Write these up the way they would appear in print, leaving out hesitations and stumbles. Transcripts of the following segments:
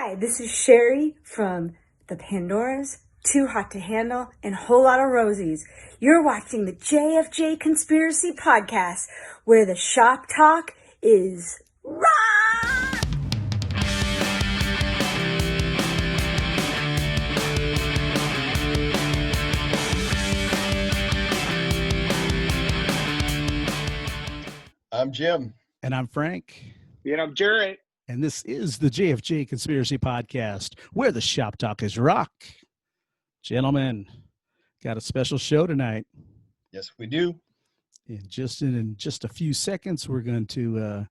Hi, this is Sherry from the Pandoras, Too Hot to Handle, and Whole Lot of Rosies. You're watching the JFJ Conspiracy Podcast, where the shop talk is rock! I'm Jim. And I'm Frank. And I'm Jared. And this is the JFJ Conspiracy Podcast, where the shop talk is rock. Gentlemen, got a special show tonight. Yes, we do. In just a few seconds, we're going to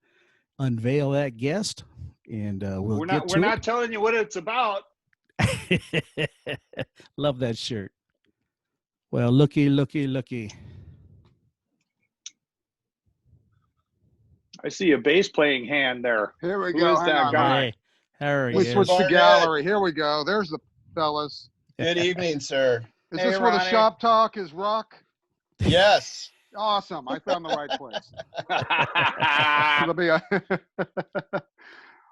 unveil that guest, and we're not telling you what it's about. Love that shirt. Well, looky. I see a bass playing hand there. Here we Who go. is that guy? Hey, Harry. We switched the gallery. Here we go. There's the fellas. Good evening, sir. Is Hey, this where the Ronnie. shop talk is rock? Yes. Awesome. I found the right place.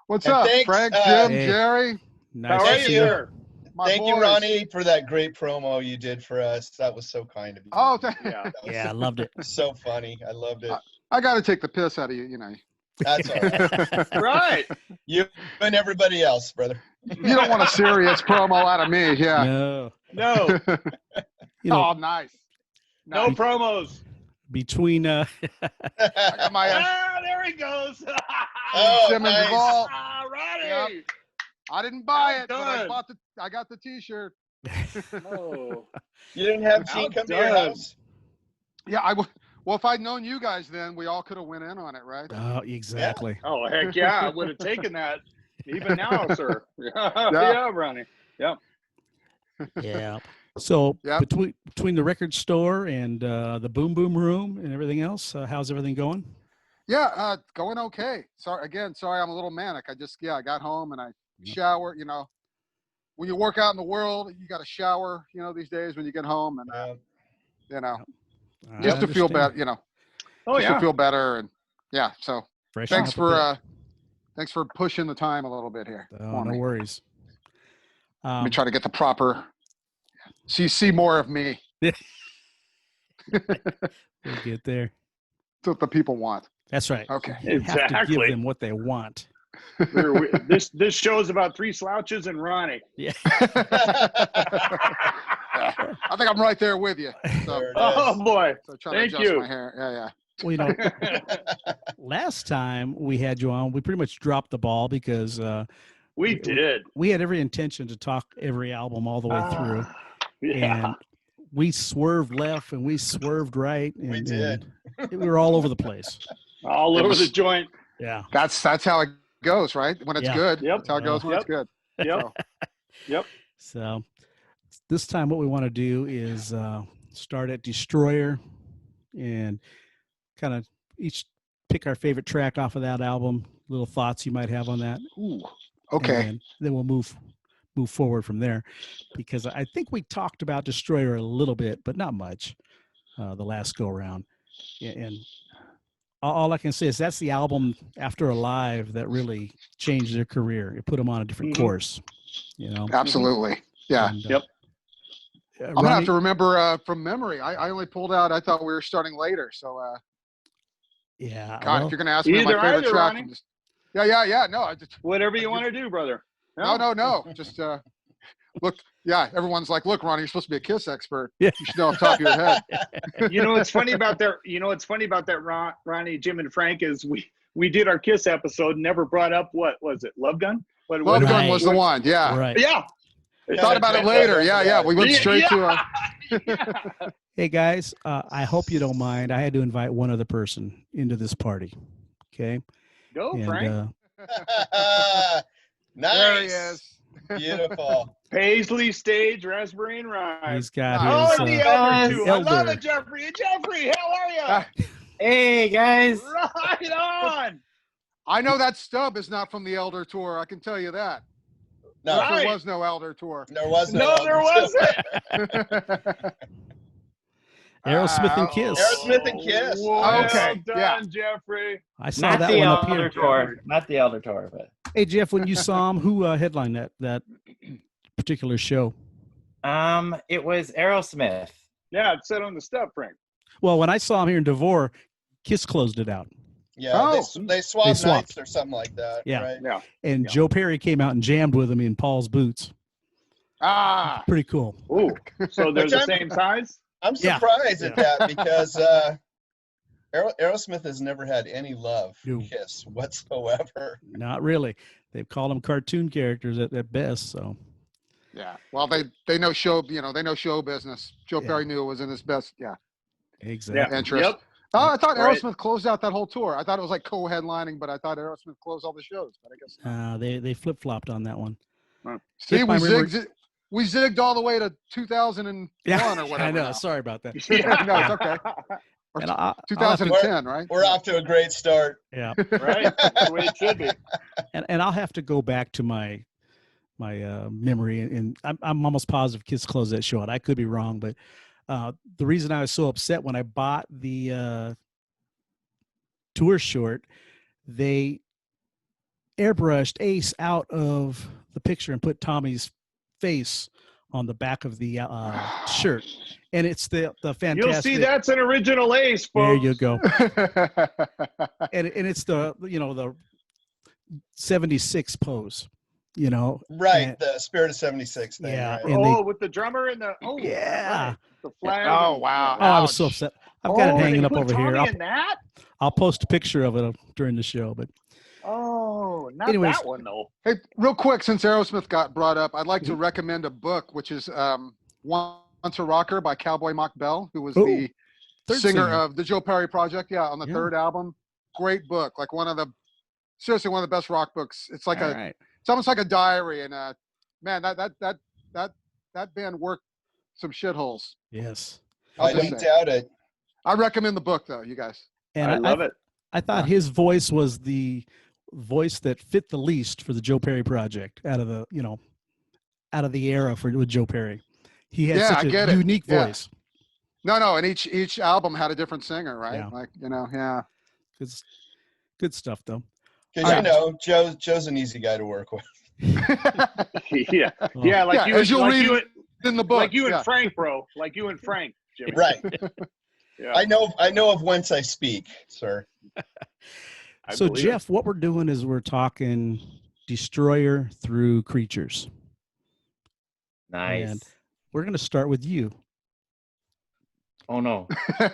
What's And up, thanks, Frank, Jim, hey. Jerry? Nice How to are Thank see you, you. sir? My Thank you, boys. Ronnie, for that great promo you did for us. That was so kind of you. Oh, Yeah. That was Yeah, I loved it. so funny. I loved it. I got to take the piss out of you, you know. That's all right. Right. You and everybody else, brother. You don't want a serious promo out of me, yeah. No, No. you know, Oh, nice. No promos. between I got my There he goes. Oh, Simmons nice. vault. Ronnie. Yep. I didn't buy it, but Done. I got the T-shirt. Oh. You didn't have Gene come to your Outdone. house? Yeah, well, if I'd known you guys then, we all could have went in on it, right? oh, exactly. Oh, heck yeah. I would have taken that even now, sir. Yeah, Ronnie. Yep. Yeah. So Yep. between the record store and the Boom Boom Room and everything else, how's everything going? Yeah, going okay. Sorry I'm a little manic. I got home and I showered, you know. When you work out in the world, you got to shower, you know, these days when you get home and, you know, I just to feel understand. better, you know, Oh, just to yeah. feel better. And yeah, so Fresh thanks off for pushing the time a little bit here. the pit. Oh, for no me. worries. Let me try to get the proper, see more of me. We'll get there. That's what the people want. That's right. Okay. You have to give Exactly. them what they want. This show's about three slouches and Ronnie. Yeah. I think I'm right there with you. So, There it Oh, is. boy. so trying Thank to adjust you. my hair. Yeah. Well, you know, last time we had you on, we pretty much dropped the ball because We did. we had every intention to talk every album all the way through. Yeah. And we swerved left and we swerved right. And, We did. and we were all over the place. All over the joint. Yeah. That's how it goes, right? When it's Yeah. good. Yep. That's how it goes when it's good. Yep. So, Yep. So this time what we want to do is start at Destroyer and kind of each pick our favorite track off of that album, little thoughts you might have on that. ooh, okay. And then we'll move forward from there, because I think we talked about Destroyer a little bit, but not much the last go around. And all I can say is that's the album after Alive that really changed their career. It put them on a different course, you know. Absolutely. Yeah. And, Yep. I'm going to have to remember from memory. I only pulled out, I thought we were starting later. So, yeah. God, well, if you're going to ask me my Either, favorite track. Ronnie. Yeah. No, I just, Whatever you want to do, brother. no. Just look. Yeah. Everyone's like, look, Ronnie, you're supposed to be a Kiss expert. Yeah. You should know off the top of your head. You know what's funny about that? Ronnie, Jim, and Frank is we did our Kiss episode and never brought up what was it? Love Gun? What Love Gun Right. was the one. Yeah. right. Yeah. Thought about it later. Yeah. We went straight to. Hey guys, I hope you don't mind. I had to invite one other person into this party. Okay. Go, And Frank. Nice. There he is. Beautiful. Paisley Stage, Raspberry and Rye. he's got Nice. Oh, his the Elder too. I love Elder. it, Jeffrey. Jeffrey, how are you? Hey guys. Right on. I know that stub is not from the Elder Tour. I can tell you that. No, Right. There was no Elder Tour. there was No, there wasn't. Aerosmith and Kiss. Aerosmith and Kiss. Well Okay, done, yeah. Jeffrey. I saw Not that the one up Elder here. Tour. Not the Elder Tour, but Hey Jeff, when you saw him, who headlined that particular show? It was Aerosmith. Yeah, it said on the stuff, Frank. Well, when I saw him here in Devore, Kiss closed it out. Yeah, Oh. they swapped swapped. nights or something like that. Yeah. Right? Yeah. And Yeah. Joe Perry came out and jammed with him in Paul's boots. Ah, Pretty cool. Ooh, so they're Which the I'm- same size? I'm Yeah. surprised at that because Aerosmith has never had any love for No. Kiss whatsoever. Not really. They've called them cartoon characters at best. So yeah. Well, they know show, they know show business. Joe Yeah. Perry knew it was in his best, exactly. interest. Yep. Oh, I thought Right. Aerosmith closed out that whole tour. I thought it was like co-headlining, but I thought Aerosmith closed all the shows. But I guess not. They flip flopped on that one. See, if I remember- we zigged all the way to 2001 or whatever. I know. now. Sorry about that. No, it's okay. Or And I'll have to- 2010, right? We're off to a great start. Yeah. Right? That's the way it should be. And I'll have to go back to my memory, and I'm almost positive Kiss closed that show out. I could be wrong, but the reason I was so upset when I bought the tour short, they airbrushed Ace out of the picture and put Tommy's face on the back of the shirt, and it's the fantastic. You'll see that's an original Ace, folks. There you go. And it's the the 76 pose, Right, And- the Spirit of 76 thing. Yeah, right? and Oh, with the drummer and the Yeah. right. The flag. Oh, and- wow. Oh, I was so Ouch. upset. I've got it they hanging up put over here. Tommy in that? I'll post a picture of it during the show. But Oh, not Anyways. that one though. Hey, real quick, since Aerosmith got brought up, I'd like to recommend a book, which is Once a Rocker by Cowboy Mock Bell, who was Oh, the third singer singer. of the Joe Perry Project. Yeah, on the Yeah. third album. Great book. Like seriously, one of the best rock books. It's like all right. it's almost like a diary. And man, that band worked some shitholes. Yes. I just don't say. doubt it. I recommend the book though, you guys. And I love it. I thought his voice was the voice that fit the least for the Joe Perry Project out of the era with Joe Perry. He had Yeah, such I a get it. unique Yeah. voice. No, and each album had a different singer, right? Yeah. Like, yeah. It's good stuff though. Because Joe's an easy guy to work with. Yeah. Oh. Yeah, like Yeah, you as and, you'll like read you and, In the book. like you and yeah. Frank, bro. Like you and Frank, Jimmy. Right. Yeah. I know of whence I speak, sir. I So believe Jeff, what we're doing is we're talking Destroyer through Creatures. Nice. And we're going to start with you. Oh no. Yeah,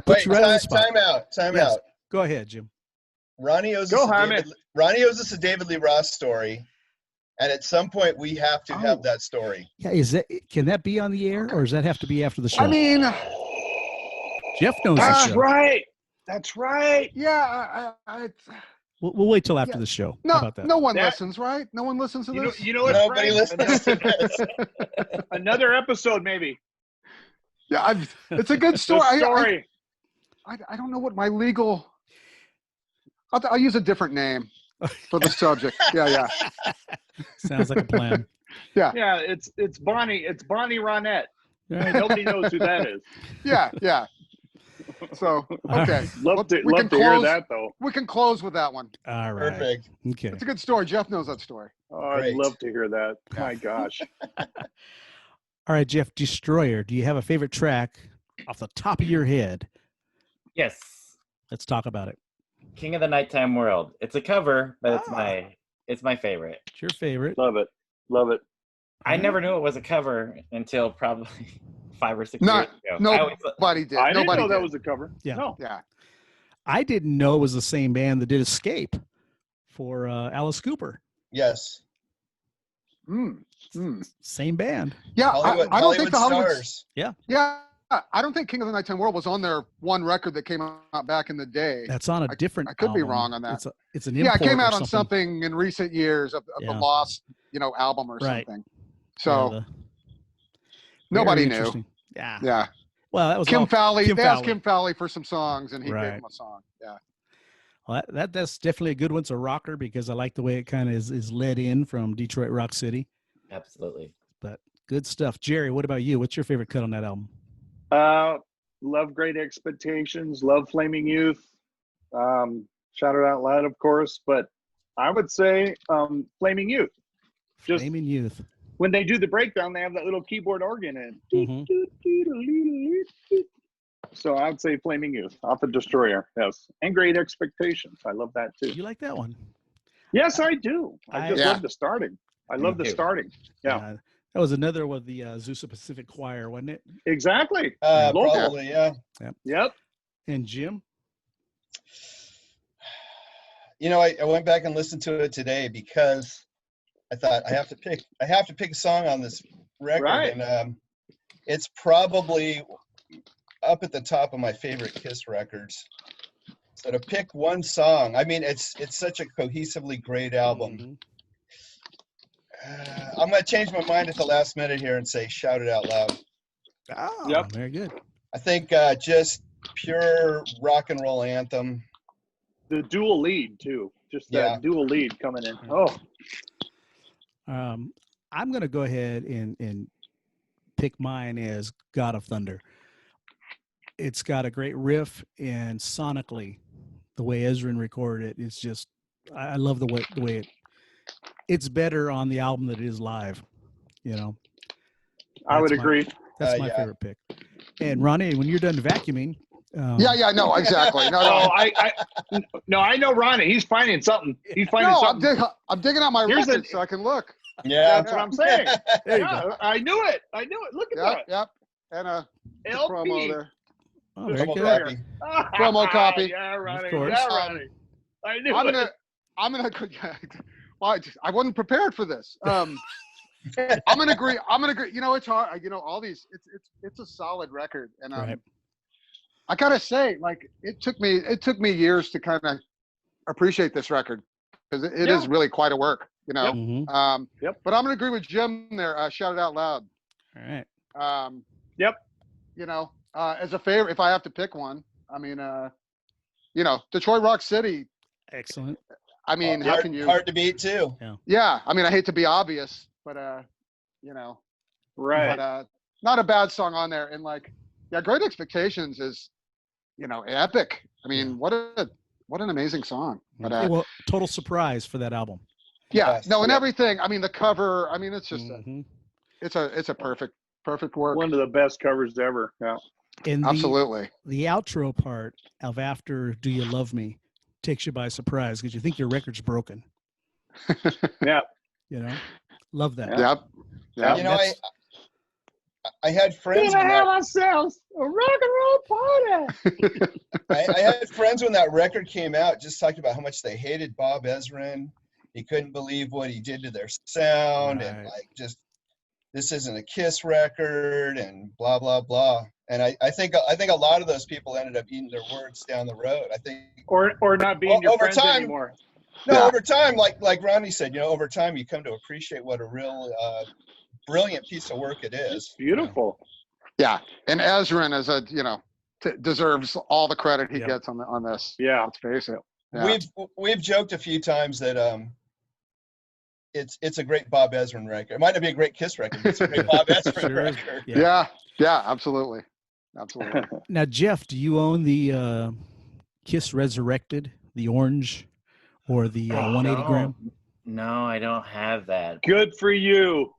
put Wait, you right on the spot. time Yes. out. Go ahead, Jim. Ronnie owes Go, us Harmon. Ronnie owes us a David Lee Roth story, and at some point we have to have that story. Yeah, can that be on the air, or does that have to be after the show? I mean, Jeff knows the That's show. right. That's right. yeah, I We'll wait till after Yeah. the show. How no, about that? no one That- listens, right? No one listens to You know, this. you know what, Nobody Frank? listens to this. Another episode, maybe. Yeah, it's a good The story. story. I don't know what my legal. I'll use a different name for the subject. Yeah. Sounds like a plan. Yeah, it's Bonnie. It's Bonnie Ronette. All right. Nobody knows who that is. Yeah. So okay, Love to we can hear close- that though. we can close with that one. All right. Perfect. Okay. It's a good story. Jeff knows that story. Oh, I'd Great. love to hear that. My gosh. All right, Jeff, Destroyer. Do you have a favorite track off the top of your head? Yes. Let's talk about it. King of the Nighttime World. It's a cover, but Ah. it's my favorite. It's your favorite. Love it. Love it. I never knew it was a cover until probably 5 or 6 No, years ago. no. I always- Nobody did. I didn't Nobody know that did. was a cover. Yeah. No. Yeah. I didn't know it was the same band that did Escape for Alice Cooper. Yes. Same band. Yeah, Hollywood, I don't think the Hollywood. stars. Yeah, I don't think King of the Nighttime World was on their one record that came out back in the day. That's on a different I could be album. wrong on that. It's an Yeah, it import came out or on something in recent years of Yeah. the Lost, album or Right. something. Yeah, So nobody very knew. interesting. Yeah. Yeah, Well, that was Kim all, Fowley. Kim They asked Fowley. Kim Fowley for some songs, and he Right. gave him a song. Yeah. well, that's definitely a good one. It's a rocker because I like the way it kind of is led in from Detroit Rock City. Absolutely. But good stuff. Jerry, what about you? What's your favorite cut on that album? Love Great Expectations. Love Flaming Youth. Shout it out loud, of course. But I would say Flaming Youth. Just Flaming Youth. when they do the breakdown, they have that little keyboard organ in. Mhm. So I would say Flaming Youth off the Destroyer. Yes. And Great Expectations. I love that too. You like that one? Yes, I do. I just Yeah. love the starting. I love the too. starting. Yeah. That was another one of the Zeus Pacific Choir, wasn't it? Exactly. Local. Probably, yeah. Yep. And Jim? You know, I went back and listened to it today because I thought I have to pick a song on this record, Right. and it's probably up at the top of my favorite Kiss records. So to pick one song, I mean, it's such a cohesively great album. Mhm. I'm going to change my mind at the last minute here and say Shout It Out Loud. Oh, Yep. very good. I think just pure rock and roll anthem. The dual lead too. Just that Yeah. dual lead coming in. Oh, I'm going to go ahead and pick mine as God of Thunder. It's got a great riff, and sonically, the way Ezrin recorded it is just, I love the way it's better on the album than it is live. You know, I would That's my- agree. that's my Yeah. favorite pick. And Ronnie, when you're done vacuuming, Yeah, no, exactly. No, Oh, I know Ronnie. He's finding something. He's finding no, I'm, something. I'm digging out my Here's record a- so I can look. Yeah. That's what I'm saying. there you Yeah, go. I knew it. Look at Yep, that. and a LP. promo there. Oh, very Promo good. copy. Promo copy. Yeah, Ronnie. Of course. Yeah, Ronnie. I knew I'm it. gonna. Well, I wasn't prepared for this. I'm gonna agree. You know, it's hard. You know, all these. It's a solid record, and Right. I gotta say, like, it took me years to kind of appreciate this record because it is really quite a work. You know. Mhm. Yep. But I'm gonna agree with Jim there. Shout It Out Loud. All right. Yep. You know, as a favorite, if I have to pick one, I mean, you know, Detroit Rock City. Excellent. I mean, how can you? Hard to beat too. Yeah, I mean, I hate to be obvious, but you know, Right. but not a bad song on there. And like, yeah, Great Expectations is, you know, epic. I mean, what an amazing song. But Well, total surprise for that album. yeah, Yes. no, and everything. I mean, the cover. I mean, it's just Mhm. it's a perfect work. One of the best covers ever. Yeah. And Absolutely. the outro part of After Do You Love Me takes you by surprise because you think your record's broken. Yeah. You know, love that. Yep. Yep. You know, I had friends We're when gonna have that, ourselves a rock and roll party. I had friends when that record came out just talked about how much they hated Bob Ezrin. He couldn't believe what he did to their sound, and Right. like, just this isn't a Kiss record, and blah blah blah. And I think a lot of those people ended up eating their words down the road. I think Or not being your Over friends time- anymore. Yeah. over time, like Ronnie said, you know, over time you come to appreciate what a real brilliant piece of work it is. Beautiful. Yeah, and Ezrin is a deserves all the credit he Yep. gets on this. Yeah. Let's face it. Yeah. We've joked a few times that it's a great Bob Ezrin record. It might not be a great Kiss record, but it's a great Bob Ezrin Sure is. record. Yeah, absolutely. Absolutely. Now, Jeff, do you own the Kiss Resurrected, the orange, or the 180 gram? No, I don't have that. Good for you.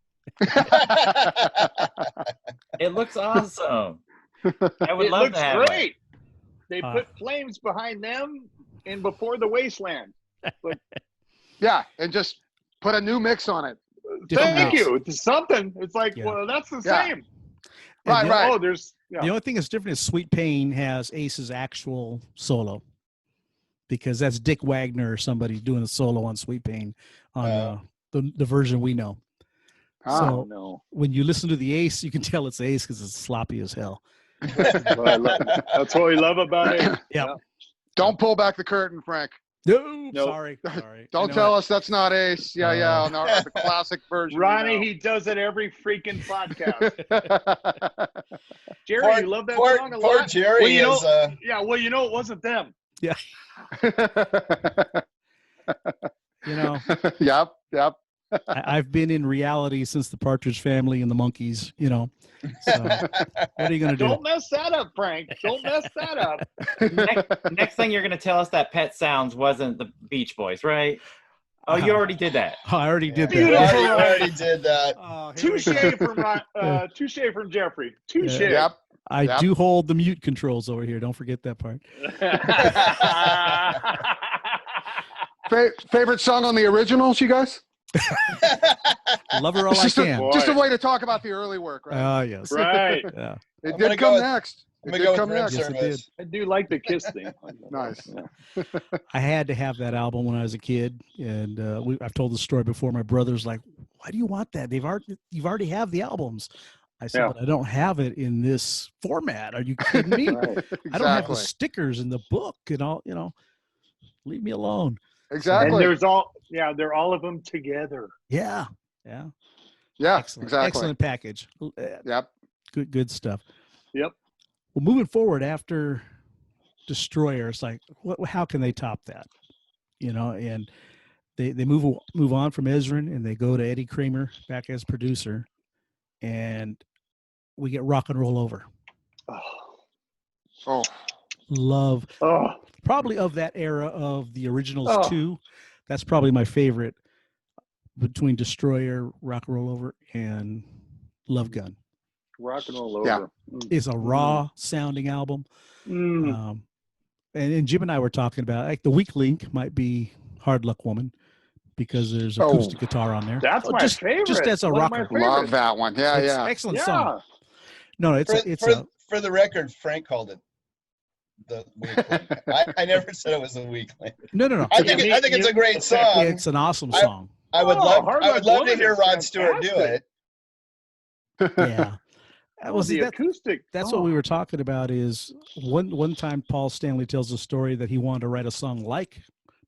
It looks awesome. I would It love looks to have it. great. They put flames behind them and before the wasteland. Yeah, and just put a new mix on it. Different Thank mix. you. It's something. It's like, Yeah. well, that's the Yeah. same. Right, the, right. Oh, there's The only thing that's different is Sweet Pain has Ace's actual solo, because that's Dick Wagner or somebody doing a solo on Sweet Pain on the version we know. So no. when you listen to the Ace, you can tell it's Ace because it's sloppy as hell. That's what we love about it. Yep. Don't pull back the curtain, Frank. No, Nope. sorry. Don't tell us that's not Ace. Yeah, no, the classic version. Ronnie, he does it every freaking podcast. Jerry, Poor- you love that poor, song a poor lot. Jerry Well, you know- is Yeah, well, you know, it wasn't them. You know, Yep. I've been in reality since the Partridge Family and the Monkees, you know. So what are you going to do? Don't mess that up, Frank. Don't mess that up. Next thing you're going to tell us that Pet Sounds wasn't the Beach Boys, right? Oh, you already did that. Oh, I already did Beautiful. that. We already did that. Oh, here we Touche go. from Jeffrey. Touche. Yep. I Yep. do hold the mute controls over here. Don't forget that part. Favorite song on the originals, you guys? Love her all It's I just can. just a way to talk about the early work, right? Ah, yes. Right. Yeah. It I'm gonna did go come with- next. I'm It gonna did go come with Rim next. Yes, it Service. I do like the Kiss thing. Nice. I had to have that album when I was a kid, and I've told the story before. My brother's like, "Why do you want that? You've already have the albums." I said, Yeah. "But I don't have it in this format. Are you kidding me? Right. I don't have the Exactly. stickers in the book and all. Leave me alone." And Exactly. they're all of them together. Yeah. Yeah. Excellent. Exactly. Excellent package. Yep. Good stuff. Yep. Well, moving forward after Destroyer, it's like, how can they top that? And they move on from Ezrin and they go to Eddie Kramer back as producer, and we get Rock and Roll Over. Oh. Love, Oh, probably of that era of the originals Oh. too. That's probably my favorite between Destroyer, Rock and Roll Over, and Love Gun. rock and roll over. Yeah. It's a raw sounding album. Mm. And Jim and I were talking about, like, the weak link might be Hard Luck Woman because there's Oh. acoustic guitar on there. That's my favorite. Just as a One of my rocker. favorites. Love that one. Yeah, It's yeah. excellent Yeah. song. No, it's For the record, Frank called it the weak link. I never said it was a weak link. no. I think it's a great song. It's an awesome song. I would love Hard I Luck would love to Woman hear is Rod Stewart do fantastic. it. Yeah. The acoustic. That's what we were talking about. Is one time Paul Stanley tells a story that he wanted to write a song like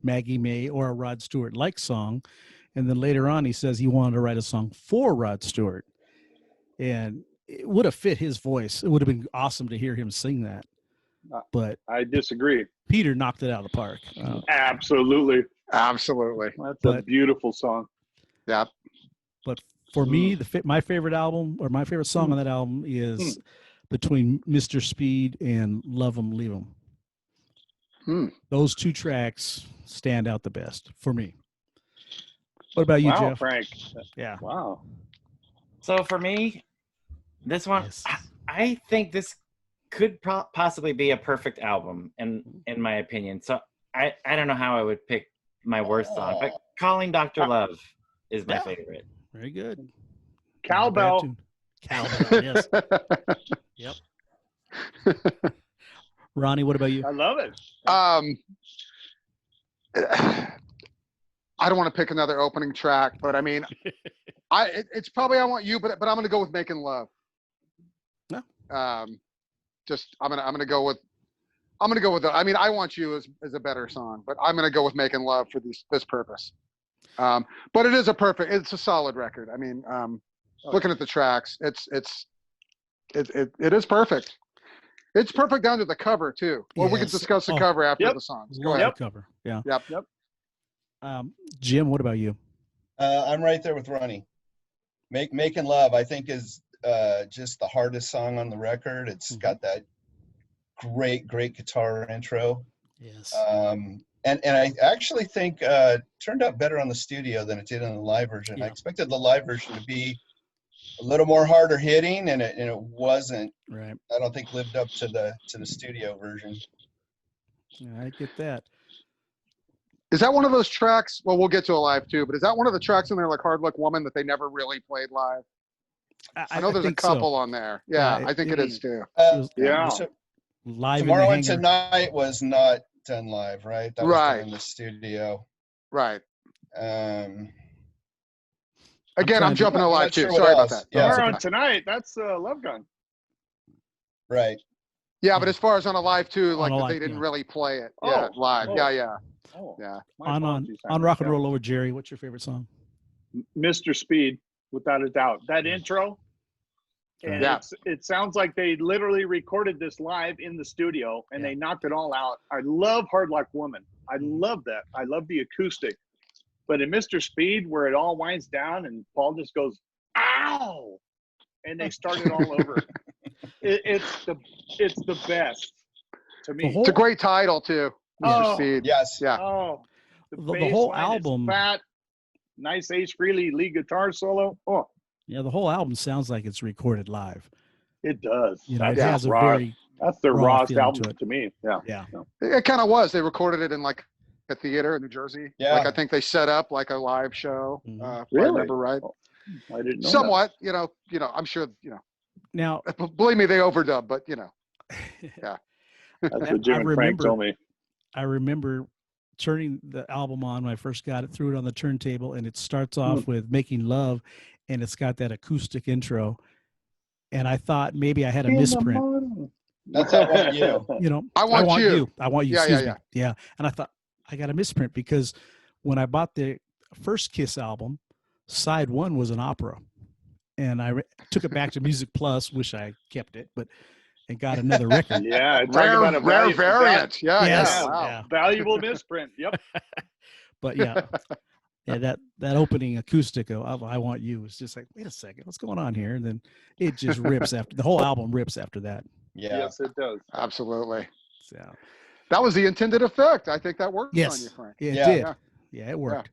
Maggie May or a Rod Stewart like song, and then later on he says he wanted to write a song for Rod Stewart, and it would have fit his voice. It would have been awesome to hear him sing that, but I disagree. Peter knocked it out of the park. Absolutely. Absolutely. That's a beautiful song. Yep. But for me, my favorite album or my favorite song on that album is between Mr. Speed and Love 'Em, Leave 'Em. Those two tracks stand out the best for me. What about you, Wow, Jeff? Frank. Yeah. Wow. So for me, this one, Yes. I think this could possibly be a perfect album, in my opinion. So I don't know how I would pick my worst song, but Calling Dr. Love is my favorite. Very good. Cowbell. Cowbell, yes. Yep. Ronnie, what about you? I love it. I don't want to pick another opening track, but I mean, it's probably I Want You, but I'm going to go with Making Love. No. I'm going to go with I mean, I Want You is a better song, but I'm going to go with Making Love for this purpose. But it's a solid record. I mean, looking at the tracks, it is perfect. It's perfect down to the cover too. Well, we can Yes. discuss the cover after the songs. Go Love ahead. the cover. Yeah. Yep. Jim, what about you? I'm right there with Ronnie. Making Love, I think, is just the hardest song on the record. It's got that great guitar intro. Yes. And I actually think turned out better on the studio than it did on the live version. Yeah. I expected the live version to be a little more harder hitting, and it wasn't. Right. I don't think lived up to the studio version. Yeah, I get that. Is that one of those tracks? Well, we'll get to a live too, but is that one of the tracks in there like Hard Luck Woman that they never really played live? I know there's a think so. couple on there. Yeah, Yeah, I think it is too. Yeah. So Live Tomorrow in and the hangar. Tonight was not done live, right? That was Right. done in the studio. Right. Um, Again, I'm jumping to I'm live not too. sure what Sorry about else. that. Yeah. That's Tomorrow okay. and Tonight, that's Love Gun. right. Yeah, but as far as on a live too, like a that live, they didn't yeah. really play it. Oh, Yeah, live. oh. Yeah. Oh, Yeah. my apologies, On Rock and Yeah. Roll Over, Jerry, what's your favorite song? Mr. Speed, without a doubt. That intro, and Yeah. it sounds like they literally recorded this live in the studio, and they knocked it all out. I love Hard Luck Woman. I love that. I love the acoustic. But in Mr. Speed, where it all winds down and Paul just goes, ow! And they start it all over. It's the best to me. It's a great title too, Mr. Oh. Speed. Yes. Yeah. Oh, The bass whole line is album- fat nice Ace Frehley lead guitar solo. Oh, Yeah, the whole album sounds like it's recorded live. it does. You know, it That's has a raw. very That's their raw rawest feeling album to it. to me. Yeah. Yeah. It kind of was. They recorded it in like a theater in New Jersey. Yeah. Like I think they set up like a live show. Mhm. If I Really? remember right. Oh, I didn't know Somewhat. You know. I'm sure. Now, Believe me, they overdub, but that. That's what Jim I and Frank remember- told me. I remember turning the album on when I first got it, threw it on the turntable, and it starts off with Making Love, and it's got that acoustic intro. And I thought maybe I had a misprint. That's I Want You. You know, I want you. I want you. Yeah, Excuse yeah, me. Yeah. And I thought I got a misprint because when I bought the first Kiss album, side 1 was an opera, and I took it back to Music Plus. Wish I kept it, and got another record. Yeah, talk Rare, about a rare value- variant. Yeah, Yes. yeah. Wow. Yeah. Valuable misprint. Yep. But yeah, that opening acoustic of I Want You is just like, wait a second, what's going on here? And then it just rips after the whole album rips after that. Yeah. Yes, it does. Absolutely. So That was the intended effect. I think that worked on you, yes, Frank. it Yeah. did. Yeah. Yeah, it worked.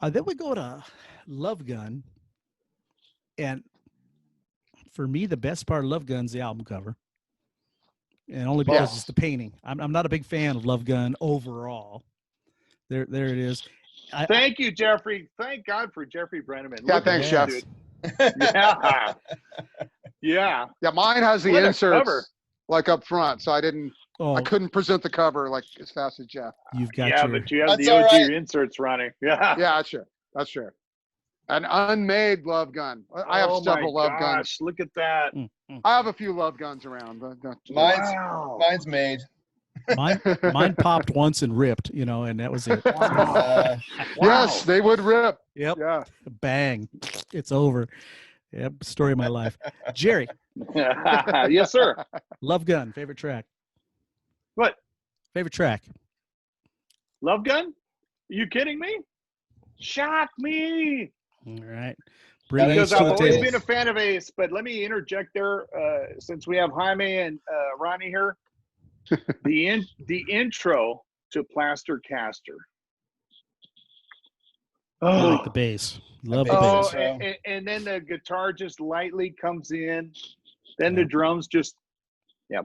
Then we go to Love Gun, and for me, the best part of Love Gun's the album cover, and only because it's the painting. I'm not a big fan of Love Gun overall. There it is. Thank you, Jeffrey. Thank God for Jeffrey Brenneman. Yeah, Look thanks, at Jeff. this, dude. Yeah. Yeah. Yeah, mine has the What a inserts cover. like up front, so I Oh, couldn't present the cover like as fast as Jeff. you've got Yeah, your but you have That's the all OG right. inserts running. Yeah. Yeah, that's true. An unmade Love Gun. I have Oh several my Love Guns. gosh, look at that. I have a few Love Guns around. Mine's mine's made. mine popped once and ripped, and that was it. Uh, Yes, they would rip. Yep. Yeah. Bang. It's over. Yep. Story of my life. Jerry, Yes, sir. Love Gun, favorite track. What? Favorite track. Love Gun? Are you kidding me? Shock me. All right. Bring Because Ace to I've the always table. been a fan of Ace, but let me interject there, since we have Jaime and Ronnie here. The intro to Plaster Caster. I like the bass. Love the Oh, bass. bass. and then the guitar just lightly comes in. Then the drums just,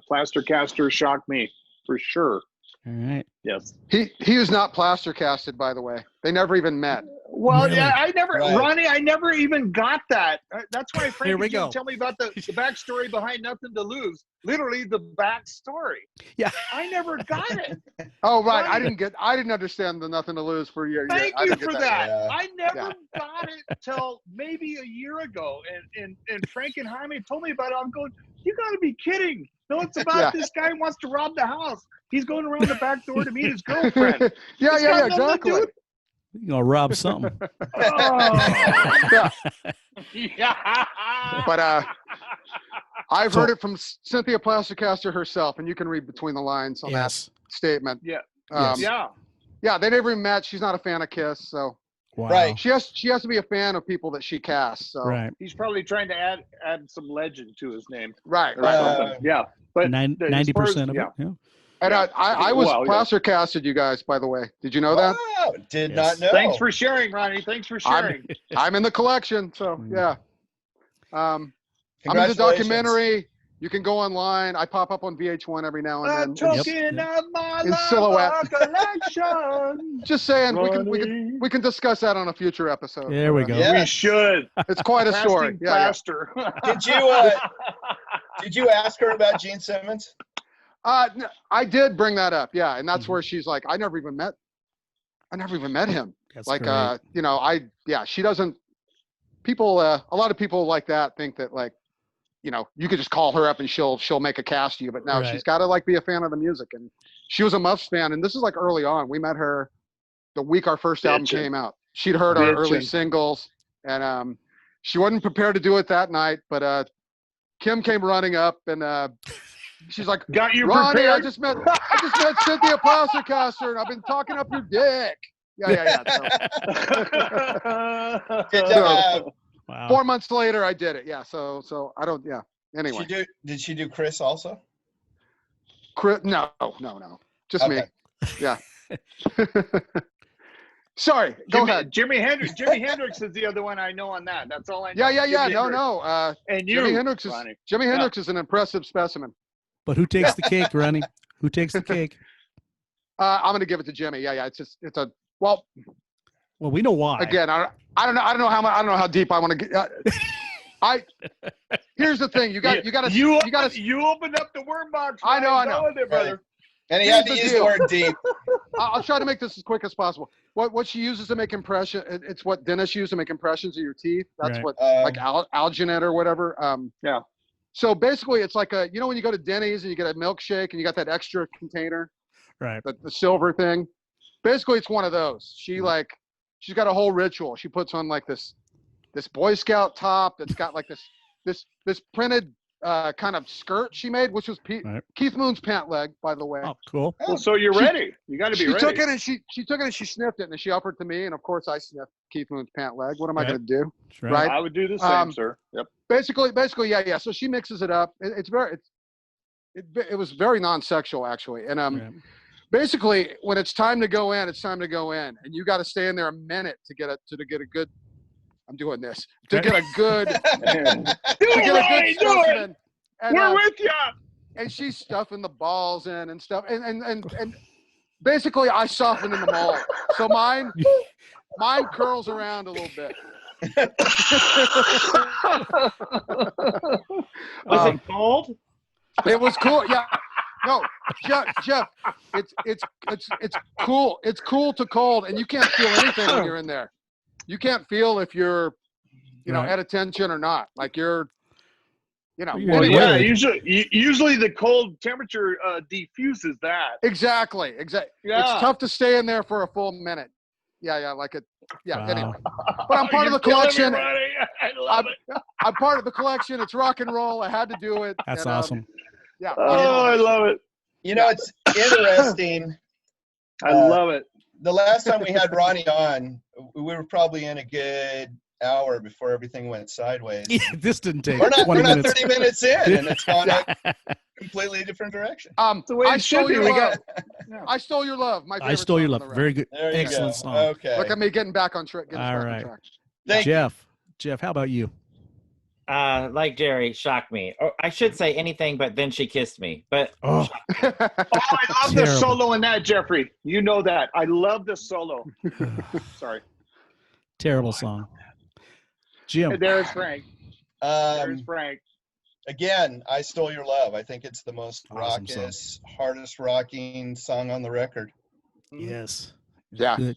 Plaster Caster shocked me for sure. All right. Yes. He was not plaster casted, by the way. They never even met. Well, Really? yeah, I never, Right. Ronnie, I never even got that. That's why Frank Here we didn't go. tell me about the backstory behind Nothing to Lose. Literally the backstory. Yeah. I never got it. Oh, right. Ronnie. I didn't understand the Nothing to Lose for a year. Thank I you didn't get for that. Yeah. I never got it till maybe a year ago. And Frank and Jaime told me about it. I'm going, you got to be kidding. No, it's about Yeah. this guy who wants to rob the house. He's going around the back door to meet his girlfriend. yeah, It's got nothing to exactly. do with- You're going to rob something. Oh. Yeah. Yeah. But I've heard it from Cynthia Plastercaster herself, and you can read between the lines on Yes. that statement. Yeah. Um, Yeah. Yeah, they never even met. She's not a fan of Kiss, so Wow. Right. she has to be a fan of people that she casts. So Right. He's probably trying to add some legend to his name right, or right. something. Yeah. But as far as- 90% of yeah. it. Yeah. And I was Well, yeah. plaster casted, you guys. By the way, did you know that? Wow, did Yes. not know. Thanks for sharing, Ronnie. Thanks for sharing. I'm in the collection, so Mm. yeah. I'm in the Congratulations. documentary. You can go online. I pop up on VH1 every now and A then. token of my in love silhouette. collection. Just saying, Ronnie. we can discuss that on a future episode. There we go. Yeah. We should. It's quite a story. Casting Yeah, yeah. plaster. Did you ask her about Gene Simmons? I did bring that up, yeah, and that's Mhm. where she's like, I never even met him. That's Like, great. she doesn't. People, a lot of people like that think that like, you could just call her up and she'll make a cast to you, but no, Right. she's got to like be a fan of the music, and she was a Muffs fan, and this is like early on. We met her the week our first album Bitchin'. came out. She'd heard our early Bitchin'. singles, and she wasn't prepared to do it that night, but Kim came running up and she's like, Got you Ronnie, I prepared. just met Cynthia Plastercaster, and I've been talking up your dick. Yeah. So, Good job. Wow. 4 months later, I did it. Yeah. So I don't. Yeah. Anyway, Did she do Chris also? No. Just me. Okay. Yeah. Sorry, go ahead. Jimi Hendrix is the other one I know on that. That's all I know. Yeah. Jimi Hendrix. No. And you, Jimi Hendrix is an impressive specimen. But who takes the cake, Ronnie? Who takes the cake? I'm going to give it to Jimmy. Yeah. Well, we know why. Again, I don't know how deep I want to get. Here's the thing. You opened up the worm box. I know. There, brother. And he had to use the word deep. I'll try to make this as quick as possible. What she uses to make impression, it's what dentists use to make impressions of your teeth. That's right. what like alginate or whatever. Yeah. So basically, it's like when you go to Denny's and you get a milkshake and you got that extra container, right? The silver thing. Basically, it's one of those. She's got a whole ritual. She puts on like this Boy Scout top that's got like this printed kind of skirt she made, which was Keith Moon's pant leg, by the way. Oh, cool. Well, so you're ready. You got to be ready. She took it and she sniffed it and she offered it to me, and of course I sniffed Keith Moon's pant leg. What am I going to do? Right. I would do the same, sir. Yep. Basically, yeah. So she mixes it up. It was very non-sexual actually, and basically when it's time to go in, it's time to go in, and you got to stay in there a minute to get a good. I'm doing this to get a good. Specimen. And, we're with you. And she's stuffing the balls in and stuff, and basically I soften in the mold. So mine curls around a little bit. Was it cold? It was cool. Yeah. No, Jeff. It's cool. It's cool to cold, and you can't feel anything when you're in there. You can't feel if you're, at attention or not. Like you're, Yeah, usually the cold temperature diffuses that. Exactly. Yeah. It's tough to stay in there for a full minute. Yeah, like it. Yeah, Wow. Anyway. But I'm part of the collection. I love it. I'm part of the collection. It's rock and roll. I had to do it. That's awesome. Yeah. Oh, I love it. It's interesting. I love it. The last time we had Ronnie on, we were probably in a good hour before everything went sideways. Yeah, this didn't take We're not 30 minutes in, and it's gone a completely different direction. The way I it should stole be. your We love. got. I stole your love. My favorite I stole your song love. on the Very good. There you Excellent go. song. Okay. Look at me getting back on track. All right. Thank you. Jeff, how about you? Like Jerry, shocked me. Or I should say anything, but then she kissed me. But Oh, I love the solo in that, Jeffrey. You know that. I love the solo. Sorry. terrible song. Jim. There's Frank. Um, Frank. Again, I Stole Your Love. I think it's the most Awesome rockiest, hardest rocking song on the record. Yes. Yeah, Good.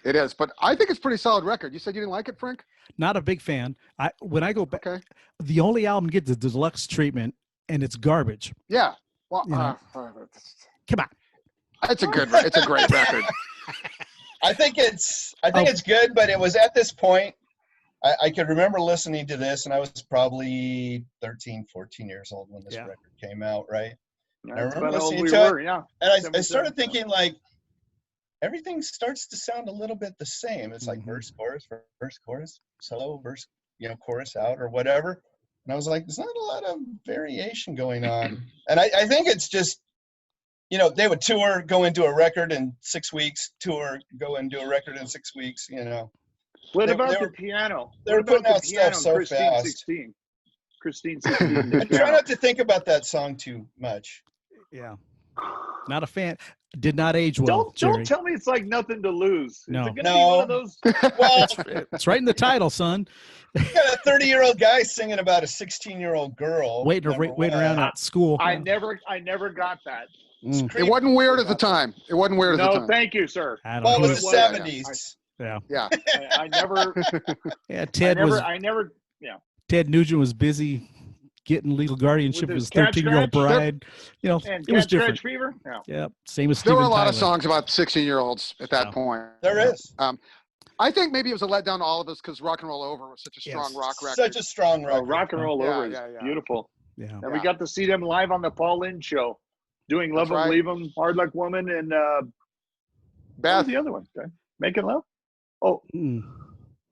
it is. But I think it's a pretty solid record. You said you didn't like it, Frank? Not a big fan. When I go back, Okay. the only album gets the deluxe treatment, and it's garbage. Yeah. Well, You know. Come on. it's a great record. I think it's good, but it was at this point. I could remember listening to this, and I was probably 13, 14 years old when this record came out, right? I remember listening to it, and I started thinking, like, everything starts to sound a little bit the same. It's like verse, chorus, solo, verse, chorus out or whatever. And I was like, there's not a lot of variation going on. And I think it's just, they would tour, go into a record in 6 weeks, tour, go and do a record in 6 weeks, What about the piano? They were putting out stuff so fast. Christine 16. I try not to think about that song too much. Yeah. Not a fan. Did not age well. Don't tell me it's like Nothing to Lose. No. Is it gonna be one of those? Well, It's right in the title, son. you got a 30-year-old guy singing about a 16-year-old girl Waiting around at school. I never got that. It wasn't weird at the time. No, thank you, sir. I don't Well, know. it was the 70s. Yeah. Yeah. I never. Yeah. Ted Ted Nugent was busy getting legal guardianship of With his his cat 13-year-old scratch? bride. And It was Cat different. Scratch Fever? Yeah. Yeah. Same as There Steven were a lot of Tyler. songs about 16-year-olds at that point. There is. I think maybe it was a letdown to all of us because Rock and Roll Over was such a strong rock record. Such a strong record. Rock and Roll Over is beautiful. Yeah. And we got to see them live on the Paul Lynde show, doing Love 'Em, right. Leave 'Em, Hard Luck Woman, and what Beth. was the other one? Okay. Making Love? Oh,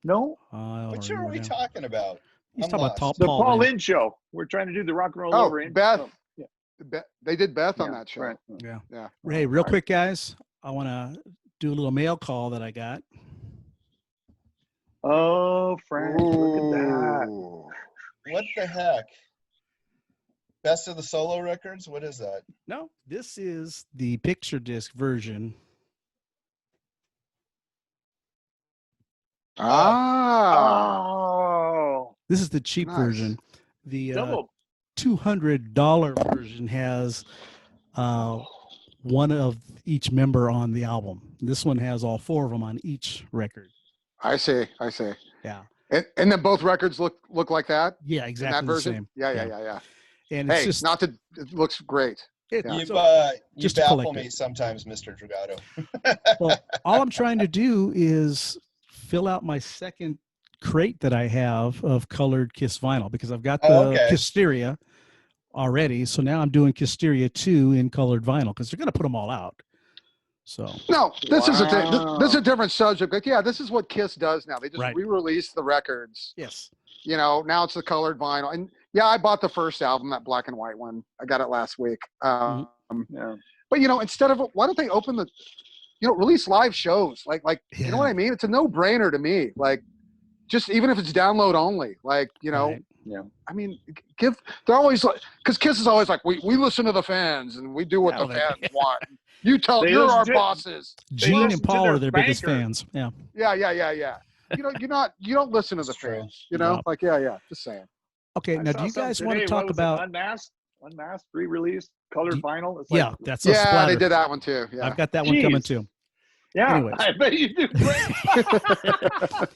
no? What show are we talking about? He's I'm talking about lost. The Paul Paul Lynde. Lynde show. We're trying to do the Rock and Roll Oh, Over. Beth. Oh, yeah. They did Beth on that show. Right. Yeah. Yeah. Hey, real quick, guys. I want to do a little mail call that I got. Oh, Frank, look at that. Ooh. What the heck? Best of the solo records? What is that? No, this is the picture disc version. Ah. This is the cheap Nice. version. The Double. $200 version has one of each member on the album. This one has all four of them on each record. I see. Yeah. And then both records look like that? Yeah, In exactly that the version? same. Yeah. And it's Hey, just it looks great. it, Yeah. You so just to baffle collect me it. sometimes, Mr. Dragato. Well, all I'm trying to do is fill out my second crate that I have of colored Kiss vinyl because I've got the okay. Kissteria already. So now I'm doing Kissteria 2 in colored vinyl because they're going to put them all out. So No, this is Wow. this is a different subject. But yeah, this is what Kiss does now. They just Right. re-release the records. yes, Now it's the colored vinyl. And yeah, I bought the first album, that black and white one. I got it last week. Yeah. But instead of, why don't they open the, release live shows? Like you know what I mean? It's a no-brainer to me. Like, just even if it's download only, like, Right. Yeah. I mean, they're always like, because Kiss is always like, we listen to the fans and we do what Yeah, the fans want. You're They our listen to- bosses. Gene listen and to Paul their are their biggest banker. fans. Yeah. Yeah. You don't listen to the It's true. fans. No. Like, yeah. Just saying. Okay. I Now, saw do you something guys want to today. talk What was about? it? Unmasked, re-released, colored Do- vinyl? It's Yeah, like, that's a Yeah, splatter. they did that one too. Yeah. I've got that one coming Jeez. too. yeah, Anyways. I bet you do great.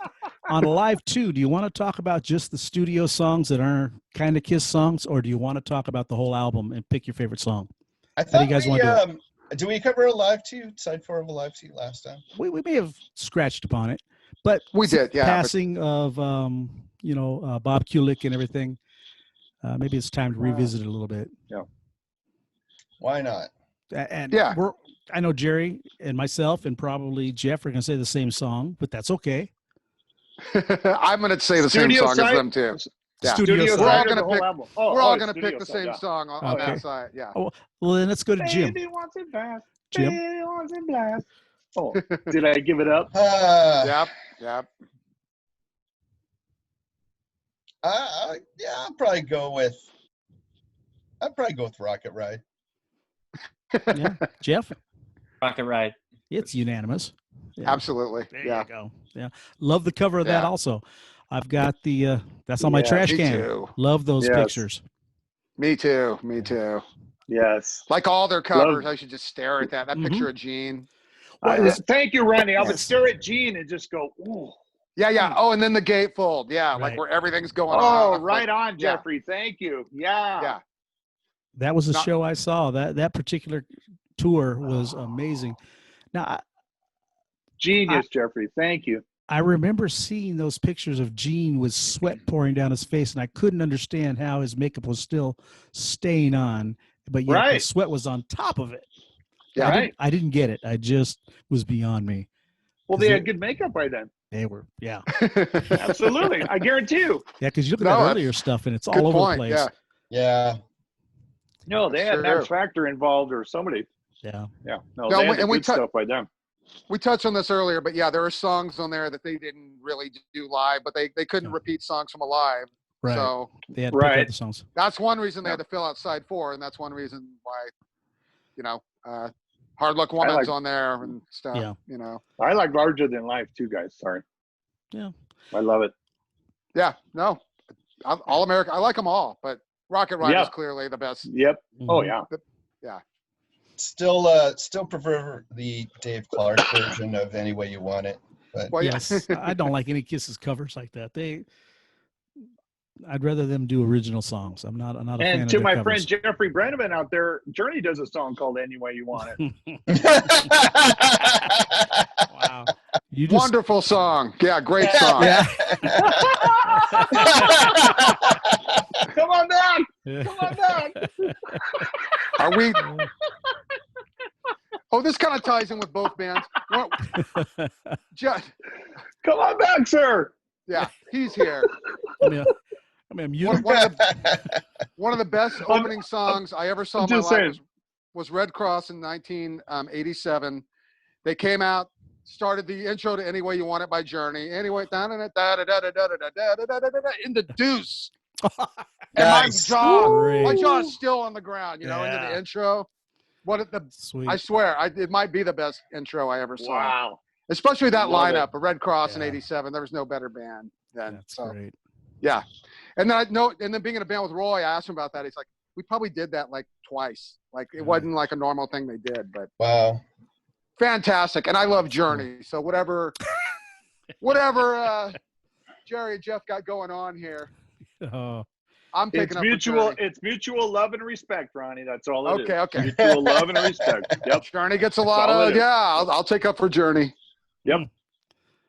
On Live 2, do you want to talk about just the studio songs that are kind of Kiss songs, or do you want to talk about the whole album and pick your favorite song? I do you thought guys we, wanna do we cover Alive 2, side 4 of Alive 2 last time? We may have scratched upon it, but We did, yeah. passing of Bob Kulick and everything, maybe it's time to revisit it a little bit. Why not? And Yeah. I know Jerry and myself and probably Jeff are going to say the same song, but that's okay. I'm going to say the same Studio song side? as them too. Yeah. Studio Studio side. We're all side or gonna the whole pick- album? We're all it's going to pick studio the side, same yeah. song on Okay. that side. Yeah. Oh, well, then let's go to Jim. Baby wants it blast. Jim? Baby wants it blast. Oh, did I give it up? Yep. I'll probably go with Rocket Ride. Yeah, Jeff? Rocket Ride. It's unanimous. Yeah. Absolutely. There Yeah. you go. Yeah. Love the cover of that Yeah. also. I've got the that's on my Yeah, trash me can. too. Love those Yes. pictures. Me too. Yes. Like all their covers, Love- I should just stare at that. That Mhm. picture of Gene. Well, it was- Thank you, Randy. I would Yes. stare at Gene and just go, ooh. Yeah. Oh, and then the gatefold. Yeah, like Right. where everything's going Oh, on. right on, Yeah. Jeffrey. Thank you. Yeah. Yeah. that was a Not- show I saw. That particular tour was amazing. Now Genius, Jeffrey. Thank you. I remember seeing those pictures of Gene with sweat pouring down his face, and I couldn't understand how his makeup was still staying on, but yet the Right. sweat was on top of it. Yeah. Right. I didn't get it. I just was beyond me. Well, they had good makeup by then. They were, yeah. Absolutely. I guarantee you. Yeah, because you look at No, that that's- earlier stuff, and it's Good all over point. the place. Yeah. Yeah. No, they had Sure Max do. Factor involved or somebody. Yeah. Yeah. No, No, they had the and we good stuff by then. We touched on this earlier, but yeah, there are songs on there that they didn't really do live, but they couldn't Yeah. repeat songs from a live. Right. So They had to pick out Right. the songs. that's one reason they had to fill out side 4, and that's one reason why, Hard Luck Woman's on there and stuff. Yeah. I like Larger Than Life too, guys. Sorry. Yeah. I love it. Yeah, no, All America. I like them all, but Rocket Ride Yeah. is clearly the best. Yep. Oh, Mhm. yeah. Still prefer the Dave Clark version of Any Way You Want It. But Well, Yes. I don't like any Kisses covers like that. I'd rather them do original songs. I'm not a fan And of to their my covers. friend Jeffrey Brenneman out there, Journey does a song called Any Way You Want It. Wow. You just Wonderful song. Yeah, great song. Yeah. Come on back. Come on back. Are we? Oh, this kind of ties in with both bands. Well, Come on back, sir. yeah, he's here. I mean, you One of the best opening songs I ever saw in my just life saying. was Red Cross in 1987. They came out started the intro to Any Way You Want It by Journey. Anyway, in the deuce. And Nice. my jaw's still on the ground, into the intro. Sweet. I swear, it might be the best intro I ever saw. Wow. Especially that Love lineup, a Red Cross in Yeah. '87. There was no better band then. That's so great. yeah. And then and then being in a band with Roy, I asked him about that. He's like, we probably did that like twice. Like it wasn't like a normal thing they did, but Wow. fantastic. And I love Journey. So whatever Jerry and Jeff got going on here, Oh, I'm picking up for Mutual. Journey. It's mutual love and respect, Ronnie. That's all it is. Okay. Mutual love and respect. Yep. Journey gets a That's lot all it of is. I'll take up for Journey. Yep.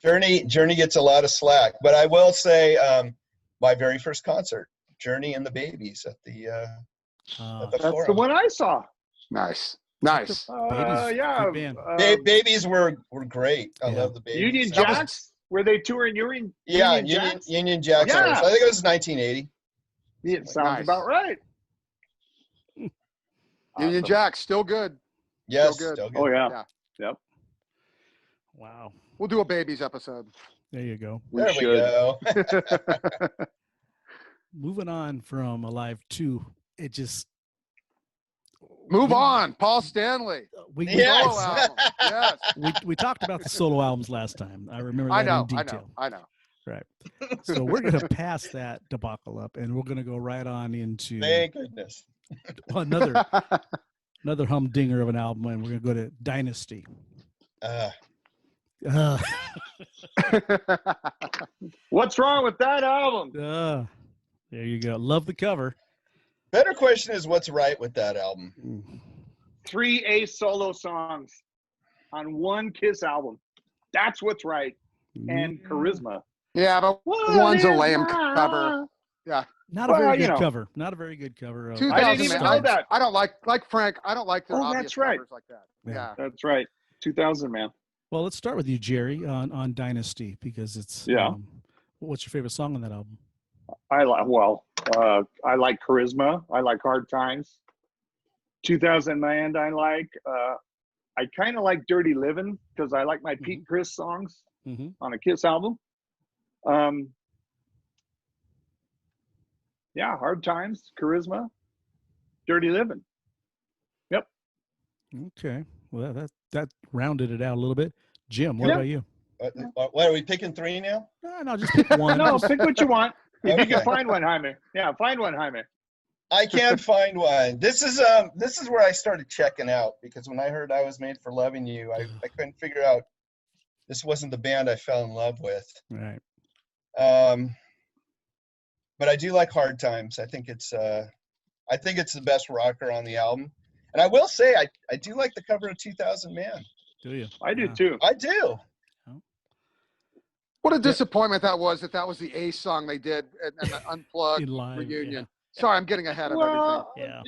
Journey gets a lot of slack, but I will say my very first concert, Journey and the Babies at the That's Forum. the one I saw. Nice. Babies, Yeah. good band. Babies were great. I love the Babies. Union That was- Jacks. Were they touring Union? Yeah, Union Jacks? Union Jacks. Yeah. I think it was 1980. It sounds Nice. about right. Union Awesome. Jack, still good. Yes, Still good. still good. Oh yeah. Wow. We'll do a Babies episode. There you go. There we go. Moving on from Alive 2, it just Move on, Paul Stanley. we Yes. Solo album. Yes. we talked about the solo albums last time. I remember that I know. in detail. Right. So we're gonna pass that debacle up, and we're gonna go right on into Thank goodness. another humdinger of an album, and we're gonna go to Dynasty. Uh, What's wrong with that album? There you go. Love the cover. better question is what's right with that album? 3 Ace solo songs on one Kiss album. That's what's right. And Charisma. Yeah, but one's a lame cover. Yeah. Not a very good cover. Not a very good cover. Of 2000 I didn't even know that. I don't like Frank. I don't like their obvious that's right. covers like that. Yeah. Yeah. That's right. 2000, man. Well, let's start with you, Jerry, on Dynasty, because it's what's your favorite song on that album? I like Charisma. I like Hard Times. 2000 Man, I like. I kind of like Dirty Livin' because I like my Pete Chris songs on a Kiss album. Hard Times, Charisma, Dirty Livin'. Yep. Okay. Well, that rounded it out a little bit. Jim, what about you? What are we picking 3 now? No, just pick one. No, pick what you want. If you Okay. can find one, Jaime. Yeah, find one, Jaime. I can't find one. This is where I started checking out, because when I heard I Was Made for Loving You, I couldn't figure out this wasn't the band I fell in love with. Right. But I do like Hard Times. I think it's the best rocker on the album. And I will say I do like the cover of 2000 Man. Do you? I do too. I do. What a disappointment that was the Ace song they did and the Unplugged In live, reunion. yeah. Sorry, I'm getting ahead of everything. Yeah.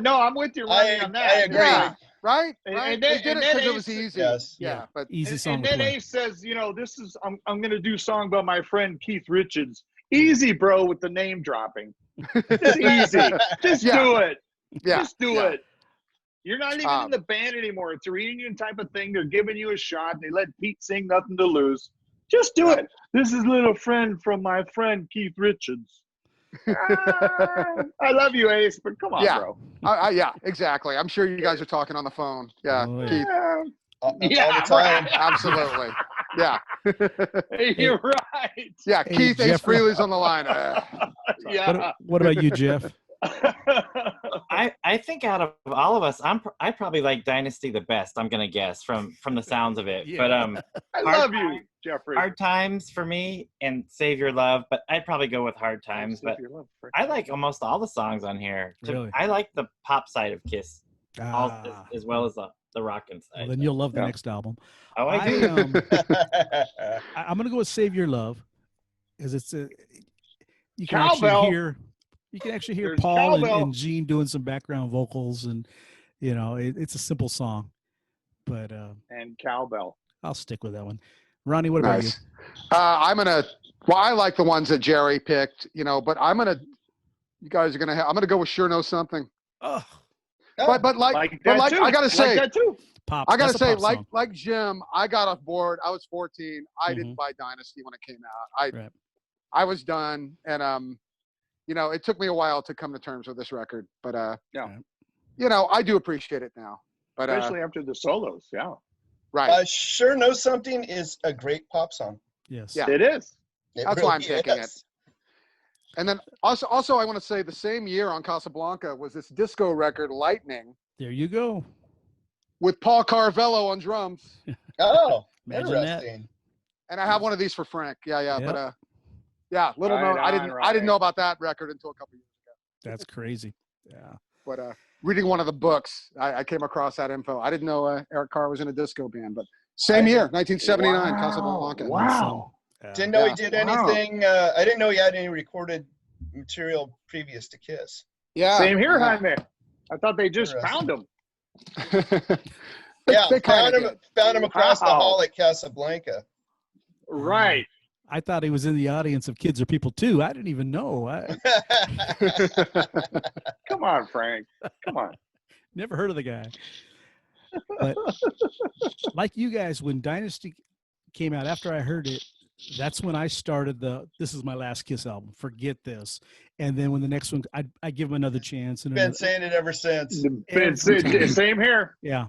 No, I'm with you, Ronnie, on that. I agree. Yeah, right? And Right? then- They did and it then because it was Ace- easy. Yes. Yeah, but Easy song And to then play. Ace says, I'm going to do a song about my friend Keith Richards. Easy, bro, with the name dropping. Just easy. Just do it. yeah, Just do yeah. it. You're not even in the band anymore. It's a reunion type of thing. They're giving you a shot. They let Pete sing Nothing to Lose. Just do it. This is a little friend from my friend Keith Richards. I love you, Ace, but come on, Yeah. bro. Yeah, exactly. I'm sure you guys are talking on the phone. Yeah, Oh, yeah. Keith, All the Yeah, time. right. absolutely. Yeah. You're right. Yeah, Hey, Keith Ace Jeffrey. Frehley's on the line. Yeah. What about you, Jeff? I think out of all of us, I probably like Dynasty the best. I'm gonna guess from the sounds of it. Yeah. But I Hard love you, Jeffrey. Hard Times for me and Save Your Love, but I'd probably go with Hard Times. But I like almost all the songs on here. Really? I like the pop side of Kiss Ah, as well as the rockin' side. well, then you'll love the Yeah. next album. Oh, I do. I'm gonna go with "Save Your Love," because it's you can Cowbell. actually hear There's Paul cowbell. and Gene doing some background vocals, and it's a simple song, but And Cowbell. I'll stick with that one. Ronnie, what about Nice. I like the ones that Jerry picked, but I'm gonna go with Sure Know Something. you? Oh, But Like that too. I gotta say, like that too. pop. I gotta that's a say, pop song. like Jim, I got off board. I was 14. I Mhm. didn't buy Dynasty when it came out. Right. I was done, and you know, it took me a while to come to terms with this record, but Yeah. you know, I do appreciate it now. But Especially after the solos. Yeah. right, Sure Know Something is a great pop song. Yes. Yeah. It is. It That's why I'm really picking it. is. and then also I want to say the same year on Casablanca was this disco record, Lightning, There you go. with Paul Carvello on drums. Oh, Imagine that. interesting. And I have one of these for Frank. Yeah. Yep. But yeah, little Right known. I on, didn't know about that record until a couple years ago. That's crazy. Yeah. But reading one of the books, I came across that info. I didn't know Eric Carr was in a disco band, but same year, 1979, Casablanca. Wow. Yeah. Didn't know he Yeah. did Wow. anything. I didn't know he had any recorded material previous to Kiss. Yeah. Same here, yeah. Jaime. I thought they just found them. Yeah, they found kinda him across the Wow. hall at Casablanca. Right. I thought he was in the audience of Kids Are People Too. I didn't even know. I Come on, Frank. Come on. never heard of the guy. But like you guys, when Dynasty came out, after I heard it, that's when I started this is my last Kiss album. Forget this. And then when the next one, I give him another chance. And Been another, saying it ever since. Same here. yeah.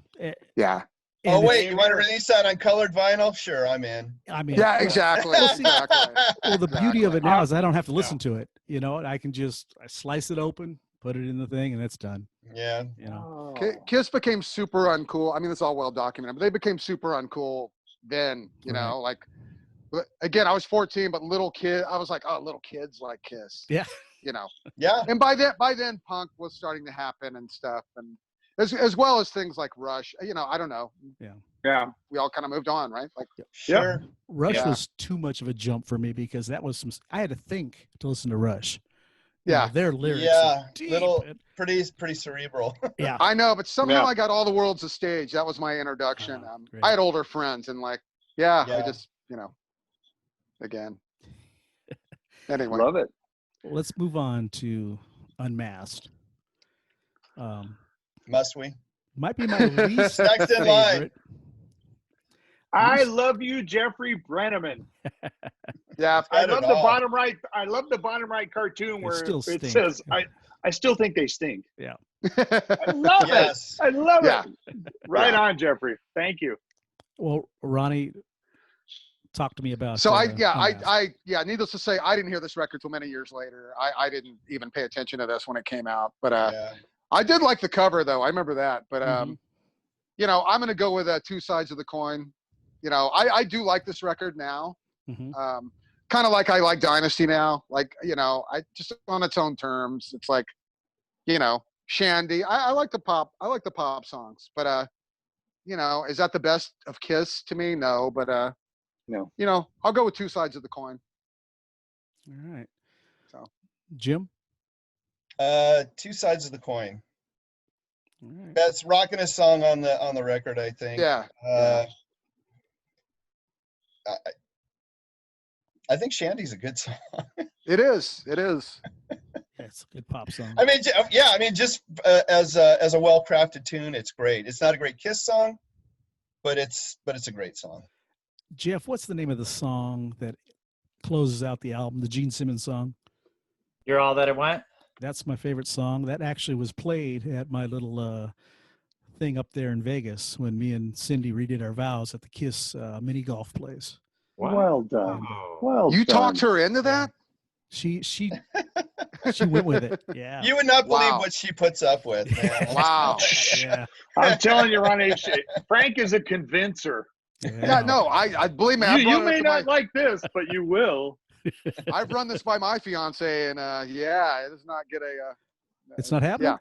Yeah. And Oh it's- wait, you want to release that on colored vinyl? Sure, I'm in. I mean, Yeah, exactly. exactly. Well, the beauty of it Exactly. now is I don't have to listen to it. You know, I can just slice it open, put it in the thing, and it's done. Yeah. You know, Kiss became super uncool. I mean, it's all well documented, but they became super uncool then, you know, like, again, I was 14, but little kid, I was like, oh, little kids like Kiss. Yeah. You know, Yeah. and by then punk was starting to happen and stuff. And as well as things like Rush, you know, I don't know. Yeah. We all kind of moved on, right? Like, Sure. Rush Yeah. was too much of a jump for me because that was I had to think to listen to Rush. You yeah, know, their lyrics. Yeah, are deep little- and- Pretty cerebral. yeah. I know, but somehow Yeah. I got All the World's a Stage. That was my introduction. Great. I had older friends and like, I Yeah. just, you know, again. Anyway. Love it. Let's move on to Unmasked. Must we? Might be my least Next in line. favorite. I love you, Jeffrey Brenneman. Yeah. I Said it love the all. bottom right. I love the bottom right cartoon where still it stink. says, "I still think they stink." Yeah. I love Yes. it. I love Yeah. it. Right on, Jeffrey. Thank you. Well, Ronnie, talk to me about. So Unmasked. needless to say, I didn't hear this record till many years later. I didn't even pay attention to this when it came out, but Yeah. I did like the cover though. I remember that, but Mhm. you know, I'm going to go with Two Sides of the Coin. You know, I do like this record now. Mhm. Kind of like I like Dynasty now. Like, you know, I just on its own terms. It's like, you know, Shandy. I like the pop. I like the pop songs, but you know, is that the best of Kiss to me? No, but No. you know, I'll go with Two Sides of the Coin. All right. So. Jim. Two Sides of the Coin. All right. That's rocking a song on the record, I think. Yeah. I think Shandy's a good song. It is. It is. It's a good pop song. I mean, yeah. I mean, just as a well-crafted tune, it's great. It's not a great Kiss song, but it's a great song. Jeff, what's the name of the song that closes out the album? The Gene Simmons song. You're all that I want. That's my favorite song. That actually was played at my little thing up there in Vegas when me and Cindy redid our vows at the Kiss mini golf place. Well done. Well You done. talked her into that? She went with it. Yeah. You would not believe Wow. what she puts up with, man. Wow. Yeah. I'm telling you, Ronnie, Frank is a convencer. Yeah, no, I believe me. I've You run it may to not like this, but you will. I've run this by my fiance, and it does not get a. It's not happening. Yeah.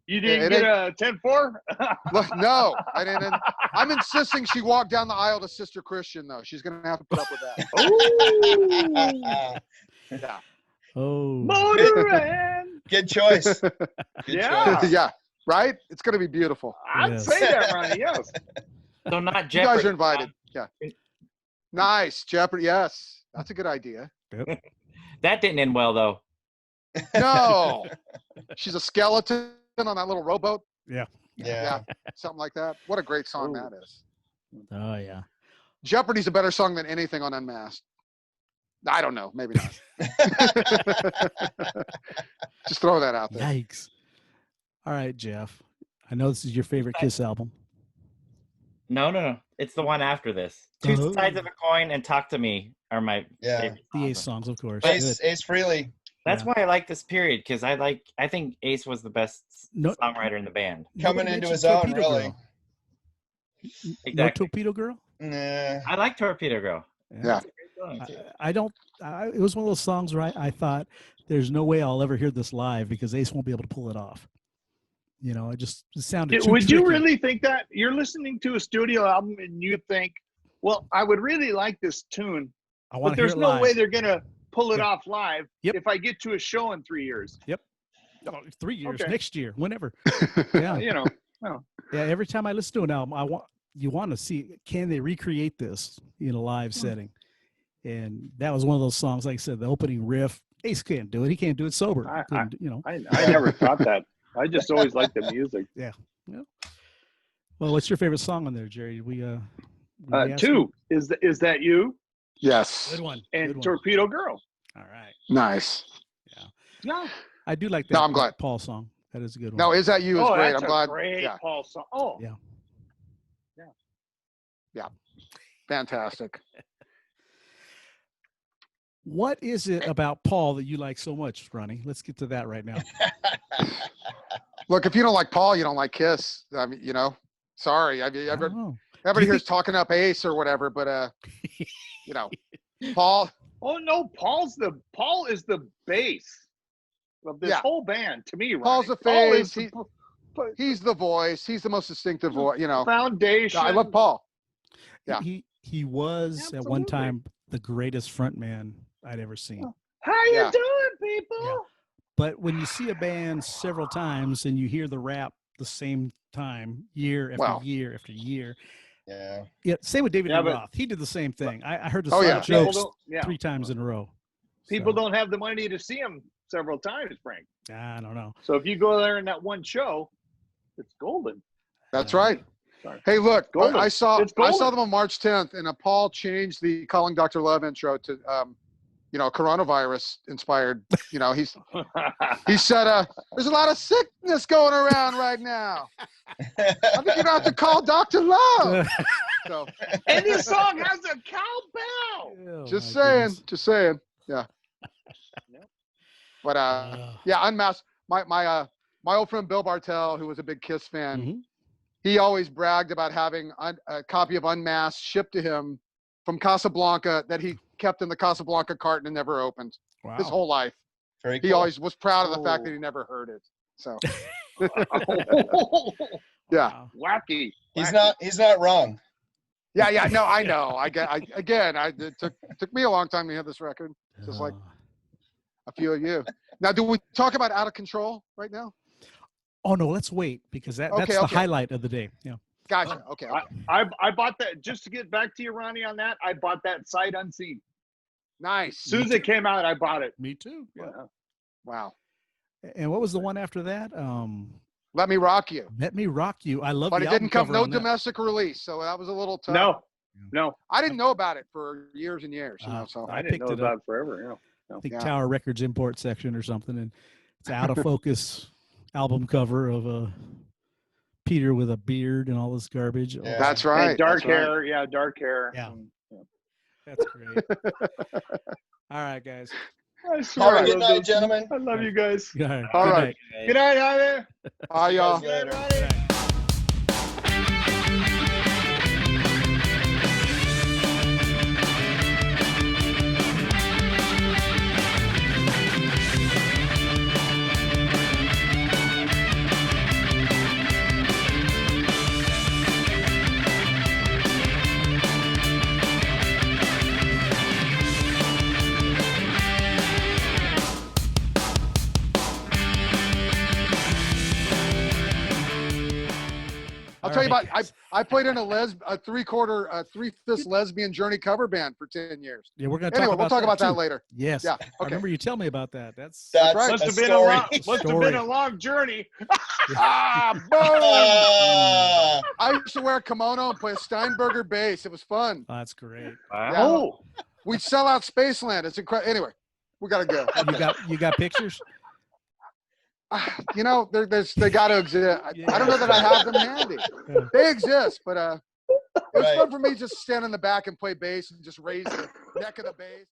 You didn't It get a 10-4? Look, no, I didn't. I'm insisting she walk down the aisle to Sister Christian, though. She's gonna have to put up with that. Yeah. Oh. Motorin. Good choice. Good Yeah. choice. Yeah. Right. It's gonna be beautiful. I'd Yes. say that, Ronnie, yes. So not You Jeopardy. guys are invited. Yeah. Nice, Jeopardy. Yes, that's a good idea. That didn't end well though. No, she's a skeleton on that little rowboat. Yeah. Yeah. Something like that. What a great song that is. Oh yeah. Jeopardy's a better song than anything on Unmasked. I don't know. Maybe not. Just throw that out there. Yikes. All right, Jeff. I know this is your favorite Kiss album. No. It's the one after this. Two Sides of a Coin and Talk to Me are my favorite The songs. Ace songs, of course. Ace Frehley. That's why I like this period, because I think Ace was the best No- songwriter in the band. Coming Nobody into mentioned his own, Torpedo really. Girl. No Exactly. Torpedo Girl? Nah. I like Torpedo Girl. Yeah. It's a great song, too. I don't. It was one of those songs where I thought, "There's no way I'll ever hear this live because Ace won't be able to pull it off." You know, it sounded too Would you tricky. really think that? You're listening to a studio album and you think, well, I would really like this tune, I want but to hear there's it no live. way they're going to pull it Yeah. off live Yep. if I get to a show in 3 years. Oh, 3 years, Okay. next year, whenever. Yeah, You know, yeah. Every time I listen to an album, you want to see, can they recreate this in a live setting? And that was one of those songs. Like I said, the opening riff, Ace can't do it. He can't do it sober. I never thought that. I just always liked the music. Well, what's your favorite song on there, Jerry? We ask you? 2 is that you Yes. Good one. and Good one. Torpedo Girl. All right. Nice. Yeah. I do like that. No, I'm glad. Paul song. That is a good one. No, Is That You is great. That's I'm glad. a great Yeah. Paul song. Oh, Yeah. Fantastic. What is it about Paul that you like so much, Ronnie? Let's get to that right now. Look, if you don't like Paul, you don't like Kiss. I mean, sorry. I don't know. Everybody you here's talking up Ace or whatever, but Paul. Oh no, Paul is the bass of this Yeah. whole band to me. Paul's Ronnie. the Paul is face. the He's the voice. He's the most distinctive voice. foundation. I love Paul. Yeah. He was at one Absolutely. time the greatest front-man I'd ever seen. How you Yeah. doing, people? Yeah. But when you see a band several times and you hear the rap the same time, year after Wow. year after year, Yeah. yeah. Same with David Yeah, Lee but- Roth. He did the same thing. I heard the Oh, same yeah. People jokes don't, 3 times in a row. people So, don't have the money to see him several times, Frank. I don't know. So if you go there in that one show, it's golden. That's Yeah. right. Sorry. Hey, look, Golden. I saw It's golden. them on March 10th, and Paul changed the Calling Dr. Love intro to, coronavirus inspired. He said, "There's a lot of sickness going around right now. I think you're gonna have to call Dr. Love." So, And this song has a cowbell. Oh, just my saying, goodness. just saying, yeah. But yeah, Unmasked. My old friend Bill Bartell, who was a big Kiss fan, Mhm. he always bragged about having a copy of Unmasked shipped to him from Casablanca that he kept in the Casablanca carton and never opened Wow. his whole life. Very He cool. always was proud of the fact that Oh. he never heard it. So Wacky. yeah, Wow. He's not wrong. yeah. No, I know. It took me a long time to hear this record, just like a few of you. Now, do we talk about Out of Control right now? Oh no, let's wait because that's Okay, the okay. highlight of the day. Yeah. Gotcha. Okay. I bought that, just to get back to you, Ronnie, on that. I bought that sight unseen. Nice. As soon as it came out, I bought it. Me too. Yeah. Wow. And what was the one after that? Let Me Rock You. Let Me Rock You. I love But the it didn't come, album no cover on that. domestic release. So that was a little tough. No, I didn't know about it for years and years. So I I didn't picked know it about up. it forever. I think Yeah. Tower Records import section or something, and it's out of focus album cover of Peter with a beard and all this garbage. Oh, Yeah. that's right. And dark that's right. hair. Yeah, dark hair. Yeah. Yeah. that's great. All right, guys. I swear All right, I good love night, those- gentlemen. I love you guys. All right. All Good right. night. Good night, Jaime. Bye, y'all. See you guys later. Ronnie. Good night. I'll tell you about. I played in a three-fifths lesbian Journey cover band for 10 years. Yeah, we're gonna we'll talk about that later. Yes. Yeah. I remember you tell me about that. That's right. Must have been a long journey. Boom! I used to wear a kimono and play a Steinberger bass. It was fun. Oh, that's great. Wow. We'd sell out Spaceland. It's incredible. Anyway, we gotta go. You got pictures? They got to exist. I don't know that I have them handy. They exist, but it was fun for me just to stand in the back and play bass and just raise the neck of the bass.